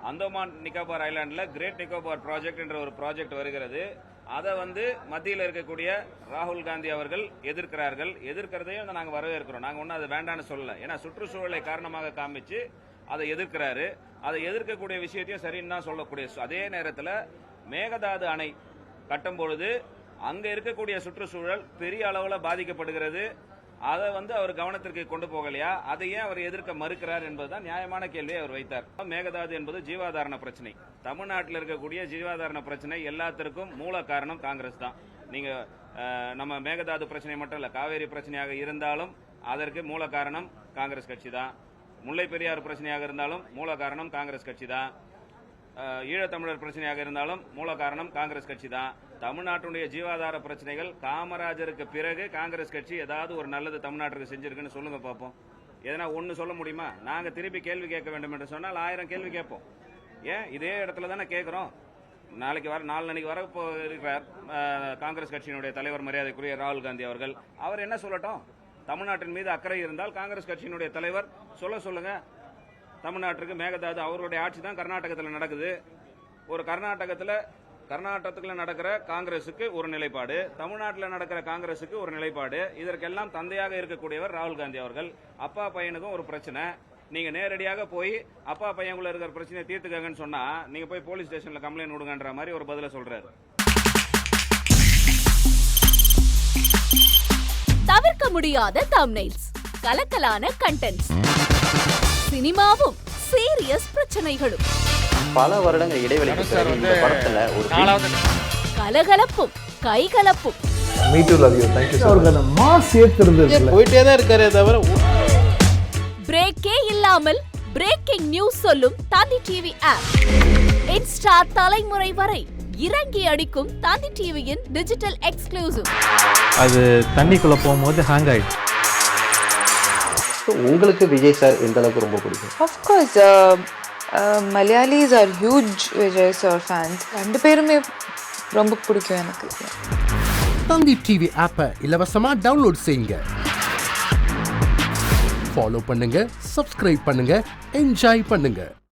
Andaman Nicobar ஐலாண்டில் great Nicobar project என்ற ஒரு project வருகிறது. அதை மத்தியில் இருக்கக்கூடிய ராகுல் காந்தி அவர்கள் எதிர்க்கிறார்கள். எதிர்க்கிறதையும் நாங்கள் வரவேற்கிறோம். நாங்கள் ஒன்றும் அதை வேண்டான்னு சொல்லலை. ஏன்னா சுற்றுச்சூழலை காரணமாக காமிச்சு அதை எதிர்க்கிறாரு. அதை எதிர்க்கக்கூடிய விஷயத்தையும் சரின்னு தான் சொல்லக்கூடிய. அதே நேரத்தில் மேகதாது அணை கட்டும் பொழுது அங்கே இருக்கக்கூடிய சுற்றுச்சூழல் பெரிய அளவில் பாதிக்கப்படுகிறது. அதை அவர் கவனத்திற்கு கொண்டு போகலையா? அதையே அவர் எதிர்க்க மறுக்கிறார் என்பதுதான் நியாயமான கேள்வியை அவர் வைத்தார். மேகதாது என்பது ஜீவாதாரண பிரச்சனை. தமிழ்நாட்டில் இருக்கக்கூடிய ஜீவாதாரண பிரச்சனை எல்லாத்திற்கும் மூல காரணம் காங்கிரஸ் தான். நீங்க நம்ம மேகதாது பிரச்சனை மட்டும் இல்ல, காவேரி பிரச்சனையாக இருந்தாலும் அதற்கு மூல காரணம் காங்கிரஸ் கட்சி தான். முல்லை பெரியாறு பிரச்சனையாக இருந்தாலும் மூல காரணம் காங்கிரஸ் கட்சி தான். ஈழத்தமிழர் பிரச்சனையாக இருந்தாலும் மூல காரணம் காங்கிரஸ் கட்சி தான். தமிழ்நாட்டுடைய ஜீவாதார பிரச்சனைகள் காமராஜருக்கு பிறகு காங்கிரஸ் கட்சி ஏதாவது ஒரு நல்லது தமிழ்நாட்டுக்கு செஞ்சிருக்குன்னு சொல்லுங்க பார்ப்போம். எதனா ஒன்று சொல்ல முடியுமா? நாங்கள் திருப்பி கேள்வி கேட்க வேண்டும் என்று சொன்னால் 1000 கேள்வி கேட்போம். ஏன் இதே இடத்துல தானே கேட்குறோம். நாளைக்கு வர இருக்கிறார் காங்கிரஸ் கட்சியினுடைய தலைவர் மரியாதைக்குரிய ராகுல் காந்தி அவர்கள். அவர் என்ன சொல்லட்டும்? தமிழ்நாட்டின் மீது அக்கறை இருந்தால் காங்கிரஸ் கட்சியினுடைய தலைவர் சொல்லுங்க. தமிழ்நாட்டுக்கு மேகதாது அவருடைய ஆட்சி தான் கர்நாடகத்தில் நடக்குது. ஒரு கர்நாடகத்தில் நடக்கிற காங்கிரசுக்கு ஒரு நிலைப்பாடு, தமிழ்நாட்டில் நடக்கிற காங்கிரசுக்கு ஒரு நிலைப்பாடு. இதற்கெல்லாம் தந்தையாக இருக்கக்கூடியவர் ராகுல் காந்தி அவர்கள். அப்பா பையனுக்கும் ஒரு பிரச்சனை. நீங்க நேரடியாக போய் அப்பா பையனுக்குள்ள இருக்கிற பிரச்சனையை தீர்த்துக்கங்கன்னு சொன்னா நீங்க போய் போலீஸ் ஸ்டேஷன்ல கம்ப்ளைண்ட் கொடுங்கன்ற மாதிரி ஒரு பதில சொல்றாரு. தவிர்க்க முடியாத தம்ப்நெயில்ஸ், கலக்கலான கண்டென்ட்ஸ், சினிமாவும் சீரியஸ் பிரச்சனைகளும், பல வருடங்கள் இடைவெளிக்கு பிறகு இந்த படத்துல ஒரு கலகலப்பும் கைகலப்பும். Me too, love you. Thank you so much. Mass ஏத்துறது போயிட்டே தான் இருக்காரே தவிர பிரேக்கே இல்லாமல் பிரேக்கிங் நியூஸ் சொல்லும் தந்தி டிவி ஆப். இன்ஸ்டா தலைமுறை வரை இறங்கி அடிக்கும் தந்தி டிவியின் டிஜிட்டல் எக்ஸ்க்ளூசிவ். அது தண்ணிக்குள்ள போகும்போது ஹேங் ஆயிடுச்சு. உங்களுக்கு விஜய் சார் எந்த அளவுக்கு ரொம்ப பிடிக்கும்? Of course, Malayalis are huge Vijay sir fans. ரெண்டு பேருமே ரொம்ப பிடிக்கும் எனக்கு. தந்தி டிவி ஆப்பை இலவசமா டவுன்லோட் செய்யுங்க. ஃபாலோ பண்ணுங்க, சப்ஸ்கிரைப் பண்ணுங்க, என்ஜாய் பண்ணுங்க.